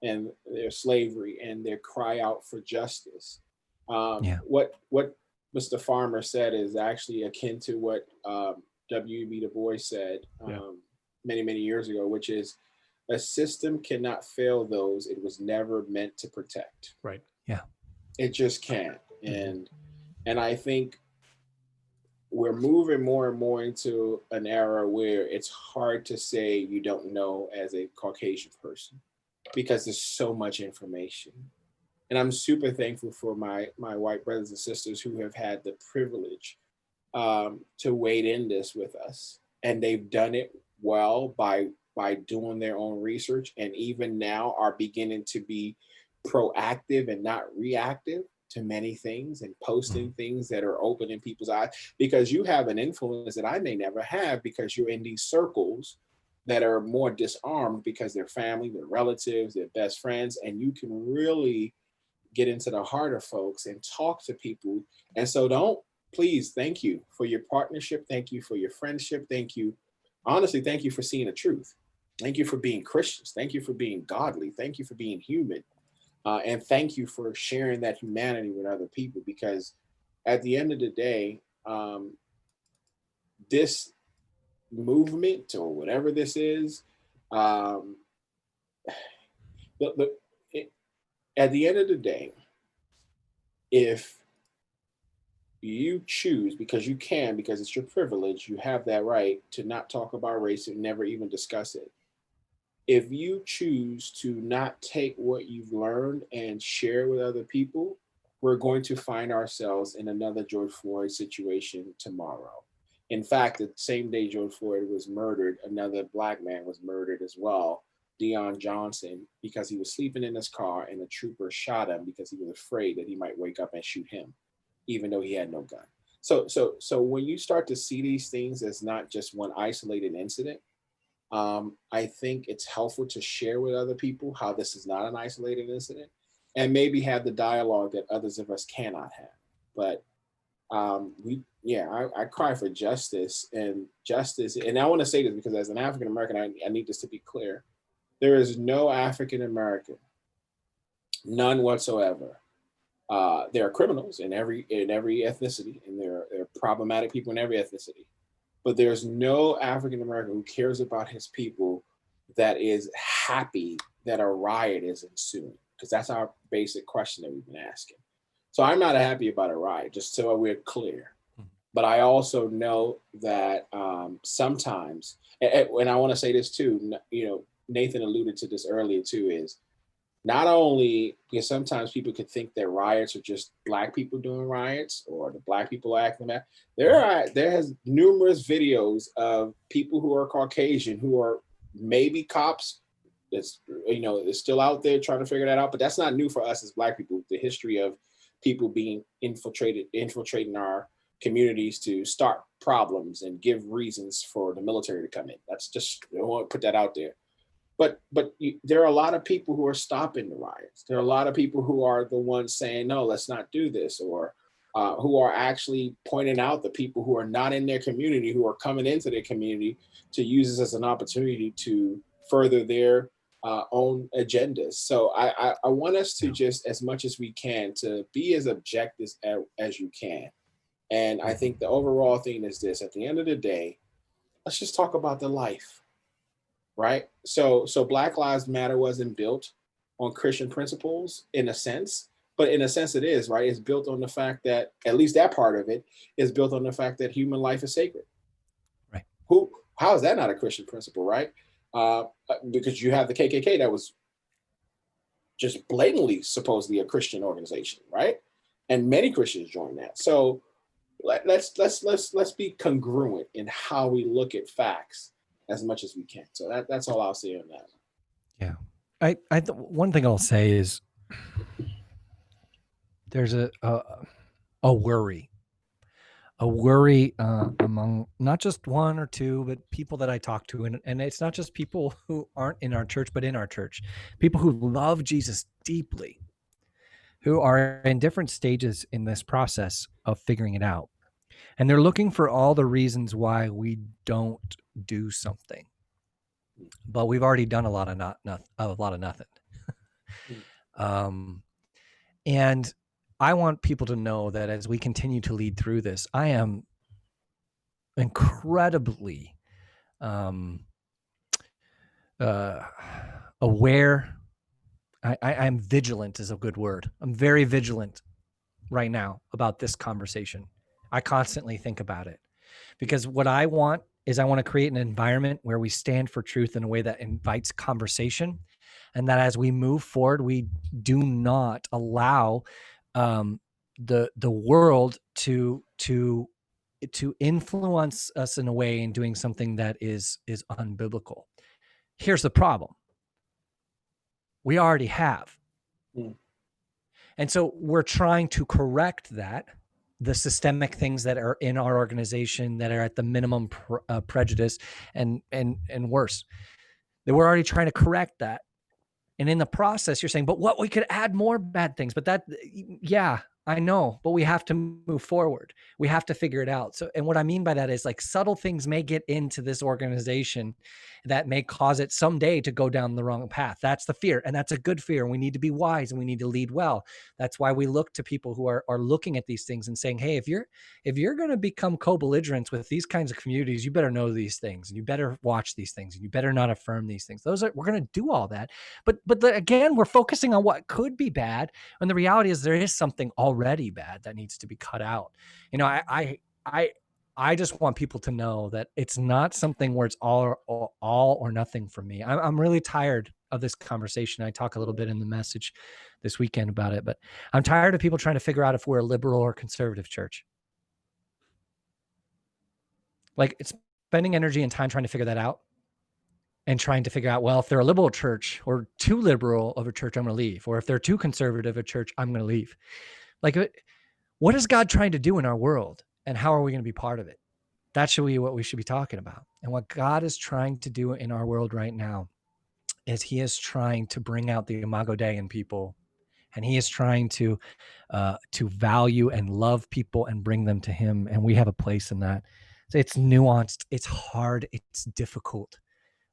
and their slavery and their cry out for justice. Yeah. What Mr. Farmer said is actually akin to what W.E.B. Du Bois said many years ago, which is a system cannot fail those it was never meant to protect. Right. Yeah. It just can't. And I think we're moving more and more into an era where it's hard to say you don't know as a Caucasian person because there's so much information. And I'm super thankful for my white brothers and sisters who have had the privilege to wade in this with us. And they've done it well by doing their own research, and even now are beginning to be proactive and not reactive to many things and posting things that are opening people's eyes, because you have an influence that I may never have because you're in these circles that are more disarmed because they're family, they're relatives, they're best friends, and you can really get into the heart of folks and talk to people. And so please, thank you for your partnership. Thank you for your friendship. Thank you. Honestly, thank you for seeing the truth. Thank you for being Christians. Thank you for being godly. Thank you for being human. And thank you for sharing that humanity with other people, because at the end of the day, this movement or whatever this is, at the end of the day, if you choose, because you can, because it's your privilege, you have that right to not talk about race and never even discuss it. If you choose to not take what you've learned and share with other people, we're going to find ourselves in another George Floyd situation tomorrow. In fact, the same day George Floyd was murdered, another black man was murdered as well, Deion Johnson, because he was sleeping in his car and a trooper shot him because he was afraid that he might wake up and shoot him, even though he had no gun. So when you start to see these things as not just one isolated incident, I think it's helpful to share with other people how this is not an isolated incident, and maybe have the dialogue that others of us cannot have. But I cry for justice. And I want to say this because as an African American, I need this to be clear. There is no African American, none whatsoever. There are criminals in every ethnicity, and there are problematic people in every ethnicity. But there's no African American who cares about his people that is happy that a riot is ensuing, because that's our basic question that we've been asking. So I'm not happy about a riot, just so we're clear. But I also know that sometimes, and I want to say this too, Nathan alluded to this earlier too, is not only because sometimes people could think that riots are just black people doing riots or the black people acting out. There has numerous videos of people who are Caucasian who are maybe cops. That's is still out there trying to figure that out. But that's not new for us as black people. The history of people being infiltrating our communities to start problems and give reasons for the military to come in. That's just, I want to put that out there. But there are a lot of people who are stopping the riots. There are a lot of people who are the ones saying, no, let's not do this, or who are actually pointing out the people who are not in their community, who are coming into their community to use this as an opportunity to further their own agendas. So I want us to just, as much as we can, to be as objective as you can. And I think the overall thing is this: at the end of the day, let's just talk about the life. Right. So Black Lives Matter wasn't built on Christian principles in a sense, but in a sense it is, right? It's built on the fact that, at least that part of it is built on the fact that human life is sacred. Right. How is that not a Christian principle, right? Because you have the KKK that was just blatantly supposedly a Christian organization, right? And many Christians joined that. So let's be congruent in how we look at facts as much as we can. So that's all I'll say on that. Yeah. One thing I'll say is there's a worry worry among not just one or two, but people that I talk to. And it's not just people who aren't in our church, but in our church, people who love Jesus deeply, who are in different stages in this process of figuring it out. And they're looking for all the reasons why we don't do something. But we've already done a lot of nothing. And I want people to know that as we continue to lead through this, I am incredibly aware. I'm vigilant is a good word. I'm very vigilant right now about this conversation. I constantly think about it because what I want is I want to create an environment where we stand for truth in a way that invites conversation, and that as we move forward, we do not allow the world to influence us in a way in doing something that is unbiblical. Here's the problem. We already have. And so we're trying to correct that, the systemic things that are in our organization that are at the minimum prejudice and worse. That we're already trying to correct that. And in the process, you're saying, but what, we could add more bad things. But that, yeah, I know, but we have to move forward. We have to figure it out. So, and what I mean by that is like subtle things may get into this organization that may cause it someday to go down the wrong path. That's the fear. And that's a good fear. We need to be wise and we need to lead well. That's why we look to people who are looking at these things and saying, hey, if you're going to become co-belligerents with these kinds of communities, you better know these things and you better watch these things and you better not affirm these things. We're going to do all that. But again, we're focusing on what could be bad. And the reality is there is something already bad that needs to be cut out. You know, I just want people to know that it's not something where it's all or nothing for me. I'm really tired of this conversation. I talk a little bit in the message this weekend about it, but I'm tired of people trying to figure out if we're a liberal or conservative church. Like, it's spending energy and time trying to figure that out and trying to figure out, well, if they're a liberal church or too liberal of a church, I'm going to leave. Or if they're too conservative a church, I'm going to leave. Like, what is God trying to do in our world? And how are we going to be part of it? That should be what we should be talking about. And what God is trying to do in our world right now is he is trying to bring out the Imago Dei in people. And he is trying to value and love people and bring them to him. And we have a place in that. So it's nuanced. It's hard. It's difficult.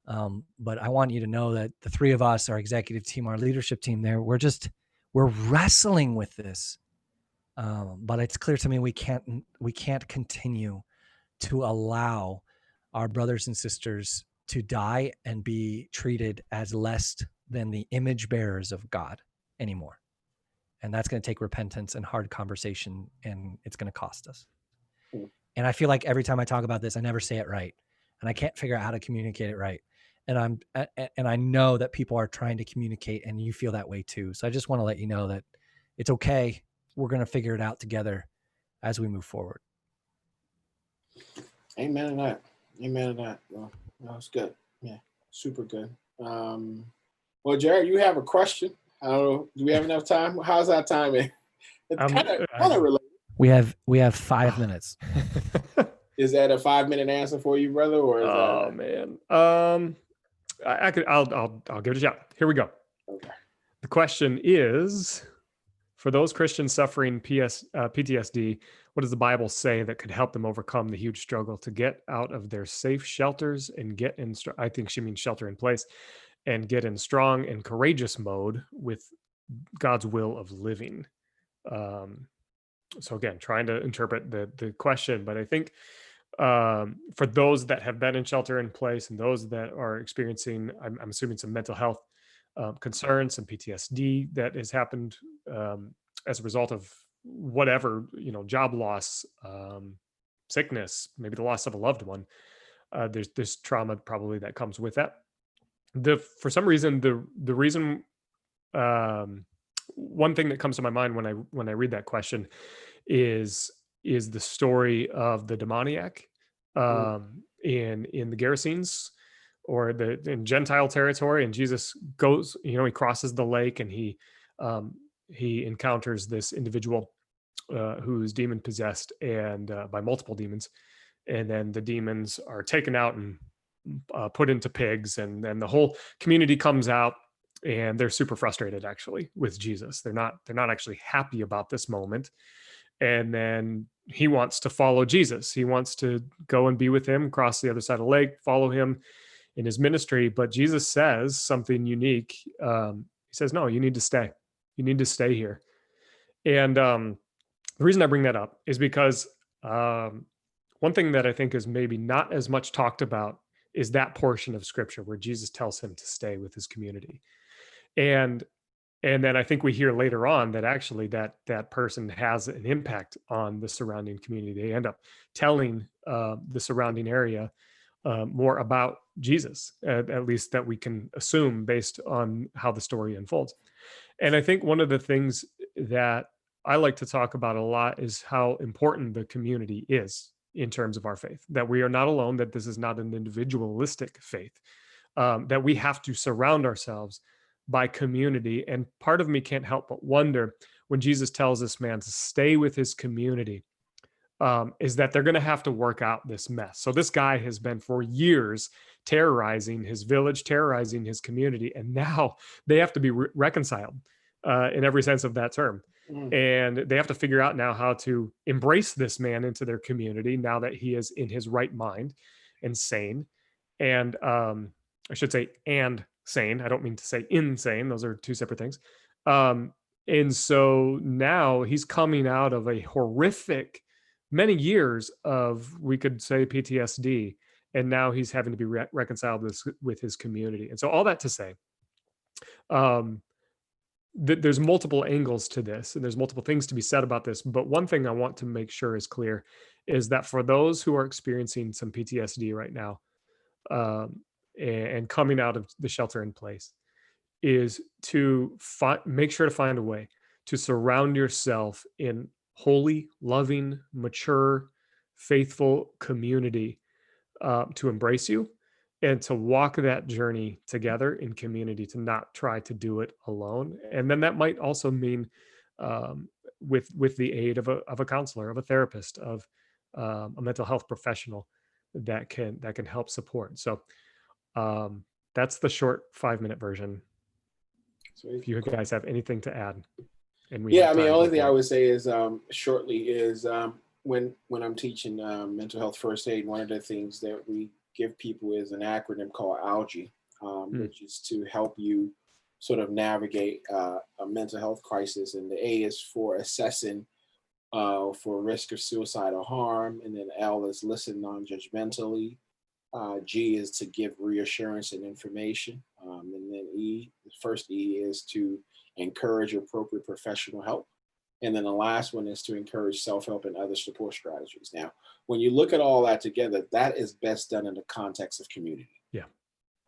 But I want you to know that the three of us, our executive team, our leadership team there, we're wrestling with this. But it's clear to me we can't continue to allow our brothers and sisters to die and be treated as less than the image bearers of God anymore. And that's going to take repentance and hard conversation, and it's going to cost us. And I feel like every time I talk about this, I never say it right, and I can't figure out how to communicate it right. And I know that people are trying to communicate, and you feel that way too. So I just want to let you know that it's okay. We're going to figure it out together as we move forward. Amen to that. Amen to that. Well, that was good. Yeah, super good. Well, Jared, you have a question. I don't know. Do we have enough time? How's that timing? It's kind of related. We have 5 minutes. Is that a 5-minute answer for you, brother? Or is man. I'll give it a shot. Here we go. Okay. The question is, for those Christians suffering PTSD, what does the Bible say that could help them overcome the huge struggle to get out of their safe shelters and get in? I think she means shelter in place, and get in strong and courageous mode with God's will of living. So again, trying to interpret the question, but I think for those that have been in shelter in place and those that are experiencing, I'm assuming, some mental health concerns, some PTSD that has happened as a result of whatever, job loss, sickness, maybe the loss of a loved one. There's trauma probably that comes with that. For some reason, the reason, one thing that comes to my mind when I read that question is the story of the demoniac in the Gerasenes, or in Gentile territory, and Jesus goes, he crosses the lake, and he encounters this individual who's demon possessed and by multiple demons. And then the demons are taken out and put into pigs. And then the whole community comes out and they're super frustrated actually with Jesus. They're not actually happy about this moment. And then he wants to follow Jesus. He wants to go and be with him, cross the other side of the lake, follow him in his ministry. But Jesus says something unique. He says, no, you need to stay. You need to stay here. And the reason I bring that up is because one thing that I think is maybe not as much talked about is that portion of scripture where Jesus tells him to stay with his community. And then I think we hear later on that actually that person has an impact on the surrounding community. They end up telling the surrounding area more about Jesus, at least that we can assume based on how the story unfolds. And I think one of the things that I like to talk about a lot is how important the community is in terms of our faith, that we are not alone, that this is not an individualistic faith, that we have to surround ourselves by community. And part of me can't help but wonder when Jesus tells this man to stay with his community, is that they're going to have to work out this mess. So this guy has been for years terrorizing his village, terrorizing his community, and now they have to be reconciled in every sense of that term. And they have to figure out now how to embrace this man into their community now that he is in his right mind and sane. And I should say, and sane. I don't mean to say insane. Those are two separate things. And so now he's coming out of a horrific many years of, we could say, PTSD. And now he's having to be reconciled with his community. And so all that to say, there's multiple angles to this and there's multiple things to be said about this. But one thing I want to make sure is clear is that for those who are experiencing some PTSD right now, and coming out of the shelter in place, is to make sure to find a way to surround yourself in holy, loving, mature, faithful community to embrace you and to walk that journey together in community, to not try to do it alone. And then that might also mean with the aid of a counselor, of a therapist, of a mental health professional that can help support. So that's the short 5-minute version. Sweet. If you guys have anything to add. And the only thing I would say is shortly is when I'm teaching mental health first aid, one of the things that we give people is an acronym called ALGE, which is to help you sort of navigate a mental health crisis. And the A is for assessing for risk of suicidal harm. And then L is listen non-judgmentally. G is to give reassurance and information. And then E, the first E is to encourage appropriate professional help. And then the last one is to encourage self-help and other support strategies. Now, when you look at all that together, that is best done in the context of community. Yeah.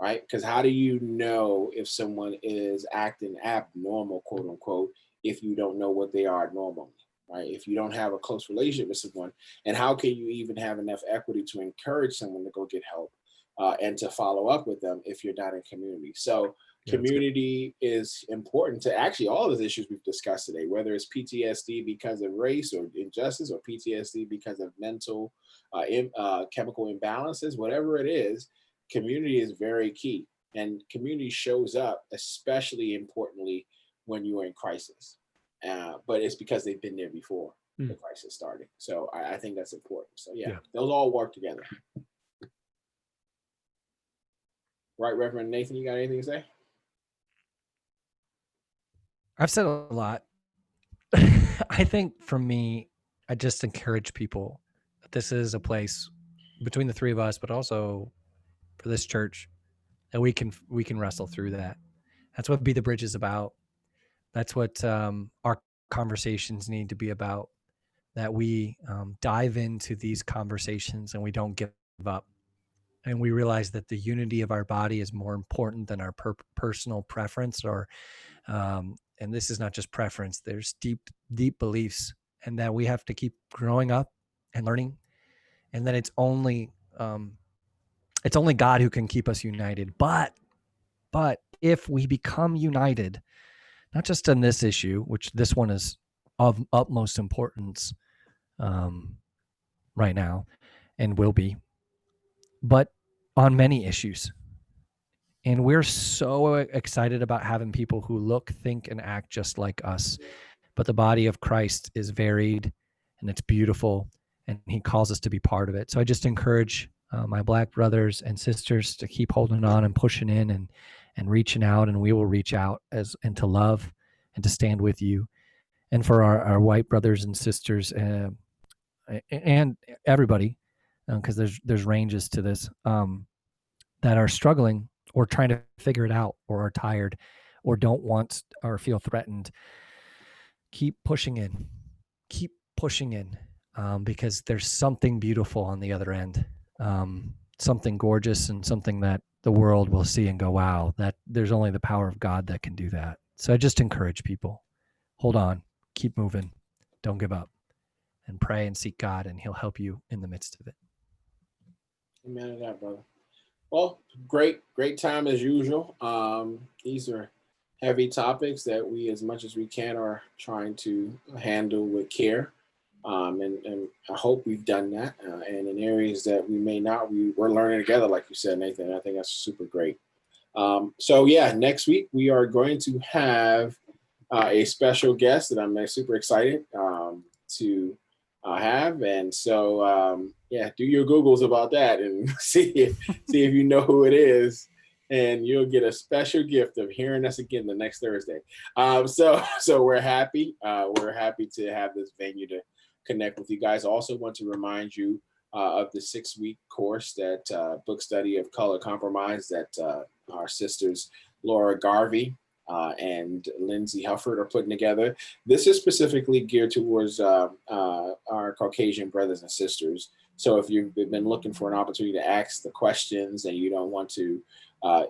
Right? Because how do you know if someone is acting abnormal, quote unquote, if you don't know what they are normally? Right? If you don't have a close relationship with someone, and how can you even have enough equity to encourage someone to go get help and to follow up with them if you're not in community? So community is important to actually all of the issues we've discussed today, whether it's PTSD because of race or injustice, or PTSD because of mental chemical imbalances, whatever it is, community is very key. And community shows up, especially importantly, when you are in crisis. But it's because they've been there before the crisis started. So I think that's important. So those all work together. Right, Reverend Nathan, you got anything to say? I've said a lot. I think for me, I just encourage people that this is a place between the three of us, but also for this church, that we can wrestle through that. That's what Be the Bridge is about. That's what our conversations need to be about, that we dive into these conversations and we don't give up. And we realize that the unity of our body is more important than our personal preference, or and this is not just preference. There's deep beliefs, and that we have to keep growing up and learning. And that it's only God who can keep us united. But if we become united, not just on this issue, which this one is of utmost importance right now, and will be, but on many issues. And we're so excited about having people who look, think, and act just like us. But the body of Christ is varied and it's beautiful, and he calls us to be part of it. So I just encourage my Black brothers and sisters to keep holding on and pushing in and reaching out, and we will reach out and to love and to stand with you. And for our white brothers and sisters and everybody, because there's ranges to this, that are struggling or trying to figure it out, or are tired, or don't want or feel threatened, keep pushing in, because there's something beautiful on the other end, something gorgeous, and something that the world will see and go, wow, that there's only the power of God that can do that. So I just encourage people, hold on, keep moving, don't give up, and pray and seek God, and he'll help you in the midst of it. Amen to that, brother. Well, great time as usual. These are heavy topics that we, as much as we can, are trying to handle with care. And I hope we've done that. And in areas that we may not, we're learning together, like you said, Nathan. I think that's super great. So yeah, next week we are going to have a special guest that I'm super excited to have. And so, yeah, do your Googles about that and see if you know who it is, and you'll get a special gift of hearing us again the next Thursday. So we're happy. We're happy to have this venue to connect with you guys. Also want to remind you of the 6-week course, that book study of Color Compromise, that our sisters Laura Garvey and Lindsay Hufford are putting together. This is specifically geared towards our Caucasian brothers and sisters. So if you've been looking for an opportunity to ask the questions and you don't want to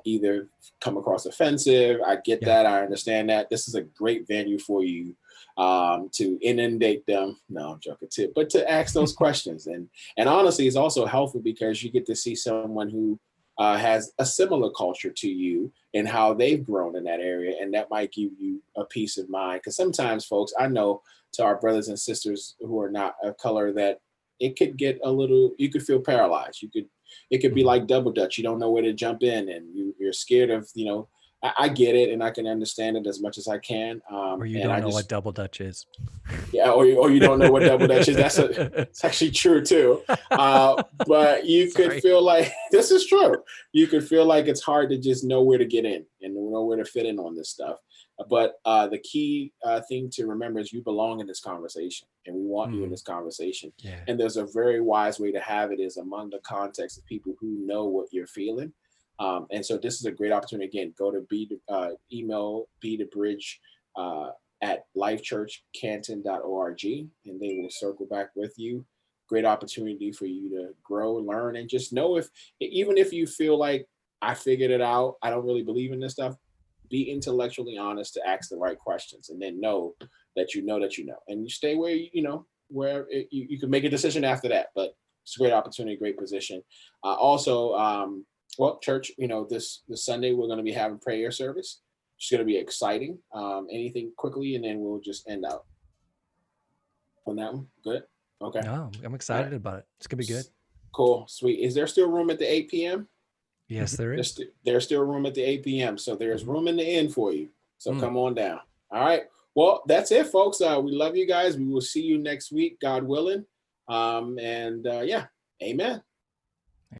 either come across offensive, I get that, I understand that. This is a great venue for you to inundate them. No, I'm joking too, but to ask those questions. And honestly, it's also helpful because you get to see someone who has a similar culture to you and how they've grown in that area. And that might give you a peace of mind. Because sometimes, folks, I know, to our brothers and sisters who are not of color, that it could get a little, you could feel paralyzed. It could be like double dutch. You don't know where to jump in, and you're scared of, I get it, and I can understand it as much as I can. Or you don't know what double dutch is. Yeah, or you don't know what double dutch is. It's actually true too. But you could feel like, this is true. You could feel like it's hard to just know where to get in and know where to fit in on this stuff. But the key thing to remember is you belong in this conversation, and we want you in this conversation. Yeah. And there's a very wise way to have it, is among the context of people who know what you're feeling. And so this is a great opportunity. Again, go to email B2Bridge at lifechurchcanton.org, and they will circle back with you. Great opportunity for you to grow, learn, and just know, even if you feel like, I figured it out, I don't really believe in this stuff, be intellectually honest to ask the right questions, and then know that you know, and you stay where you can make a decision after that. But it's a great opportunity, great position. Well, church, this Sunday we're going to be having prayer service. It's going to be exciting. Anything quickly, and then we'll just end out on that one. Good. Okay. No, I'm excited about it. It's going to be good. Cool. Sweet. Is there still room at the 8 p.m.? Yes, there is. There's still room at the 8 p.m. So there's room in the inn for you. So come on down. All right. Well, that's it, folks. We love you guys. We will see you next week, God willing. Yeah. Amen.